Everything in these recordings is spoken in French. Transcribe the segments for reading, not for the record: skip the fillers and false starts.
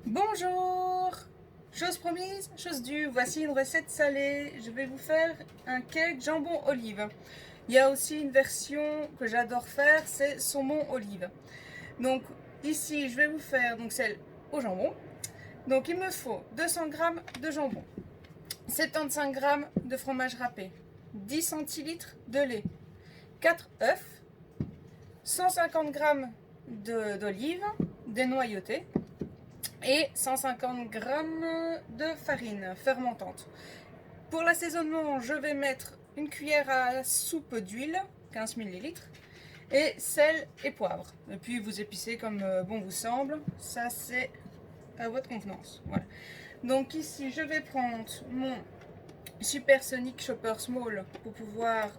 Bonjour! Chose promise, chose due, voici une recette salée. Je vais vous faire un cake jambon olive. Il y a aussi une version que j'adore faire, c'est saumon olive. Donc ici, je vais vous faire donc celle au jambon. Donc il me faut 200 g de jambon, 75 g de fromage râpé, 10 centilitres de lait, 4 œufs, 150 g d'olive dénoyautée et 150 g de farine fermentante. Pour l'assaisonnement, je vais mettre une cuillère à soupe d'huile, 15 ml, et sel et poivre. Et puis vous épicez comme bon vous semble, ça c'est à votre convenance. Voilà. Donc ici, je vais prendre mon Supersonic Chopper Small pour pouvoir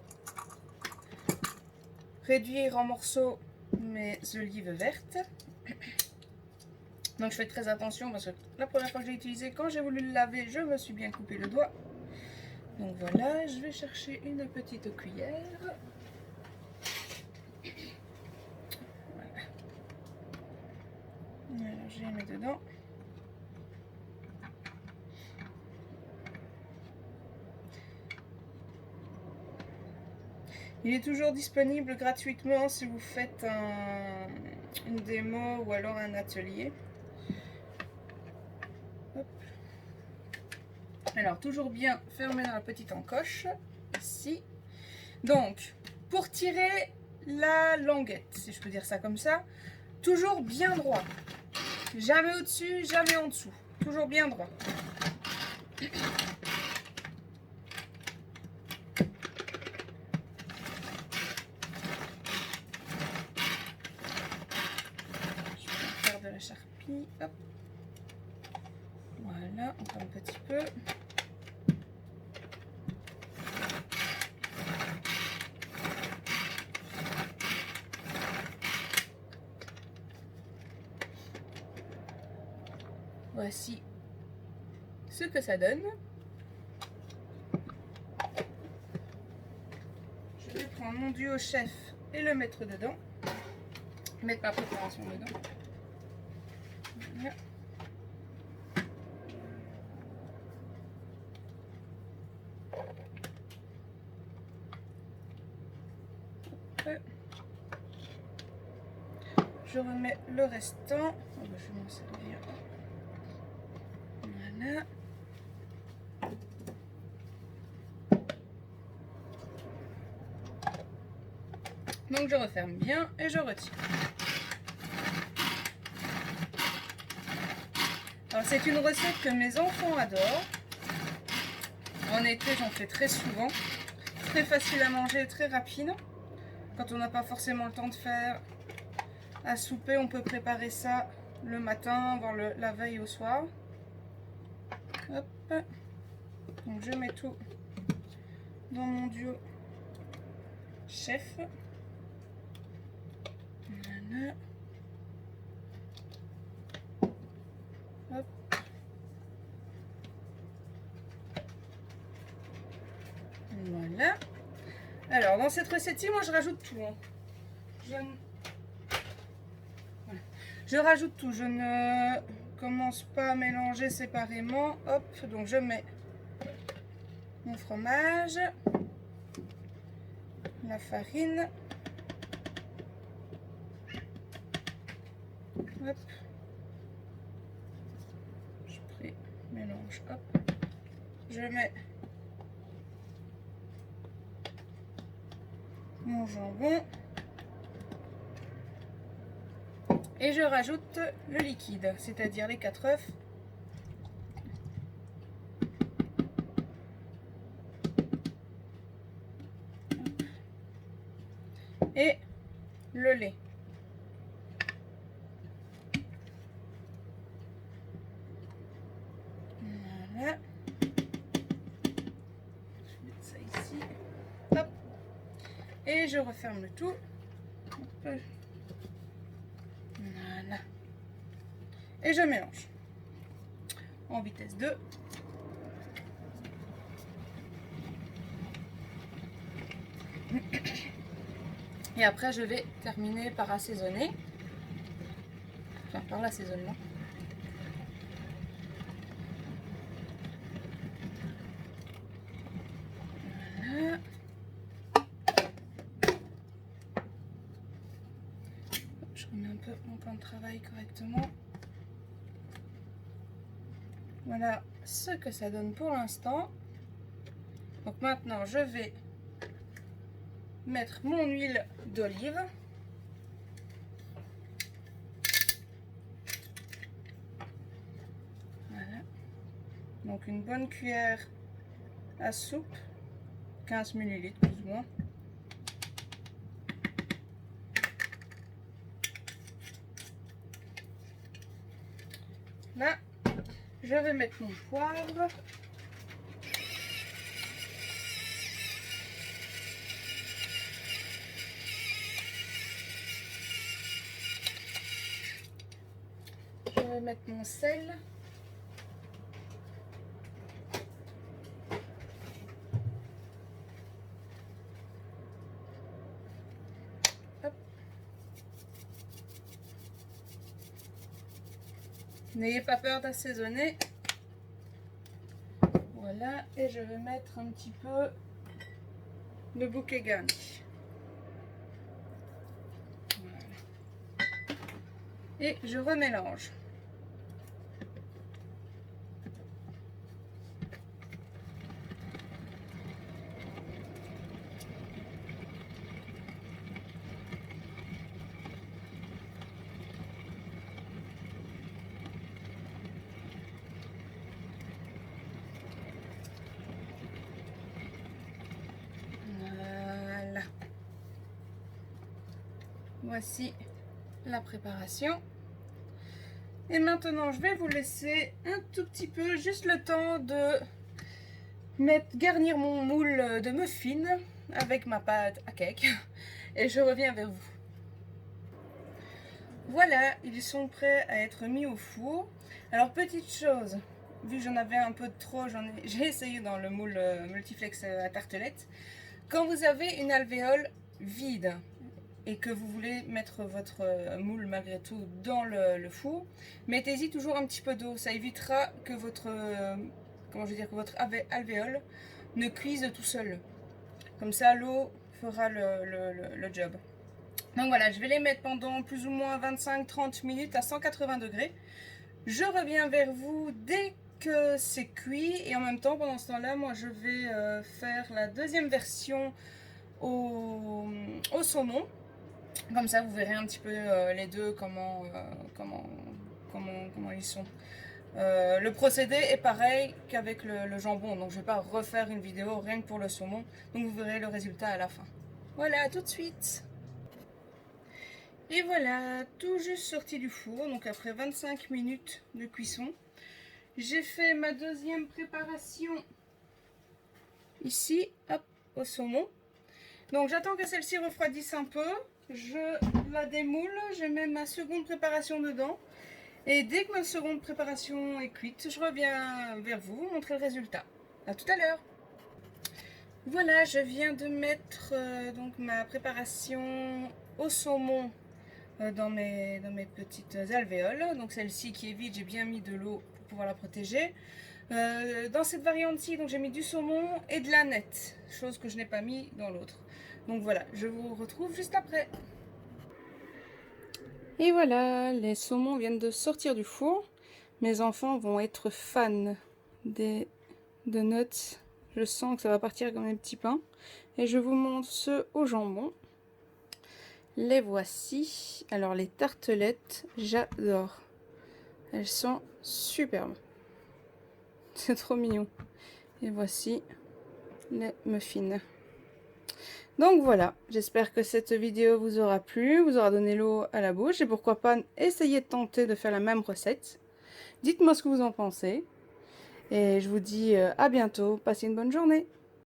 réduire en morceaux mes olives vertes. Donc je fais très attention parce que la première fois que j'ai utilisé, quand j'ai voulu le laver, je me suis bien coupé le doigt. Donc voilà, je vais chercher une petite cuillère. Voilà. Alors je les mets dedans. Il est toujours disponible gratuitement si vous faites une démo ou alors un atelier. Hop. Alors toujours bien fermé dans la petite encoche, ici. Donc, pour tirer la languette, si je peux dire ça comme ça, toujours bien droit. Jamais au-dessus, jamais en dessous. Toujours bien droit. De la charpie, hop. Voilà, encore un petit peu. Voici ce que ça donne. Je vais prendre mon duo chef et le mettre dedans. Mettre ma préparation dedans. Voilà. Je remets le restant. Oh bah, je vais m'en servir. Voilà. Donc je referme bien et je retire. Alors c'est une recette que mes enfants adorent. En été j'en fais très souvent. Très facile à manger, très rapide. Quand on n'a pas forcément le temps de faire à souper, on peut préparer ça le matin, voire la veille au soir. Hop. Donc je mets tout dans mon duo chef. Voilà. Hop. Voilà. Alors dans cette recette-ci, moi je rajoute tout. Je rajoute tout. Je ne commence pas à mélanger séparément. Hop. Donc je mets mon fromage, la farine. Hop. Je mélange. Hop. Je mets mon jambon. Et je rajoute le liquide, c'est-à-dire les 4 œufs. Et le lait. Voilà. Je vais mettre ça ici. Hop. Et je referme le tout. Hop. Voilà. Et je mélange. En vitesse 2. Et après, je vais terminer par assaisonner. Enfin, par l'assaisonnement. Voilà ce que ça donne pour l'instant. Donc maintenant, je vais mettre mon huile d'olive. Voilà. Donc une bonne cuillère à soupe, 15 ml plus ou moins. Là, je vais mettre mon poivre. Je vais mettre mon sel. Hop. N'ayez pas peur d'assaisonner. Voilà, et je vais mettre un petit peu de bouquet garni. Voilà. Et je remélange. Voilà. Voici la préparation. Et maintenant, je vais vous laisser un tout petit peu, juste le temps de garnir mon moule de muffin avec ma pâte à cake. Et je reviens vers vous. Voilà, ils sont prêts à être mis au four. Alors, petite chose, vu que j'en avais un peu de trop, j'ai essayé dans le moule multiflex à tartelette. Quand vous avez une alvéole vide et que vous voulez mettre votre moule malgré tout dans le four, mettez-y toujours un petit peu d'eau. Ça évitera que votre, que votre alvéole ne cuise tout seul. Comme ça, l'eau fera le job. Donc voilà, je vais les mettre pendant plus ou moins 25-30 minutes à 180 degrés. Je reviens vers vous dès que c'est cuit et en même temps, pendant ce temps-là, moi je vais faire la deuxième version au saumon. Comme ça, vous verrez un petit peu les deux, comment ils sont. Le procédé est pareil qu'avec le jambon, donc je ne vais pas refaire une vidéo rien que pour le saumon. Donc vous verrez le résultat à la fin. Voilà, à tout de suite. Et voilà, tout juste sorti du four, donc après 25 minutes de cuisson. J'ai fait ma deuxième préparation ici, hop, au saumon. Donc j'attends que celle-ci refroidisse un peu. Je la démoule, je mets ma seconde préparation dedans. Et dès que ma seconde préparation est cuite, je reviens vers vous montrer le résultat. A tout à l'heure. Voilà, je viens de mettre donc ma préparation au saumon dans mes petites alvéoles. Donc celle-ci qui est vide, j'ai bien mis de l'eau pour pouvoir la protéger. Dans cette variante-ci, donc j'ai mis du saumon et de l'aneth, chose que je n'ai pas mis dans l'autre. Donc voilà, je vous retrouve juste après. Et voilà, les saumons viennent de sortir du four. Mes enfants vont être fans des donuts. Je sens que ça va partir comme des petits pains. Et je vous montre ceux au jambon. Les voici. Alors les tartelettes, j'adore. Elles sont superbes. C'est trop mignon. Et voici les muffins. Donc voilà, j'espère que cette vidéo vous aura plu, vous aura donné l'eau à la bouche. Et pourquoi pas essayer de tenter de faire la même recette. Dites-moi ce que vous en pensez. Et je vous dis à bientôt. Passez une bonne journée.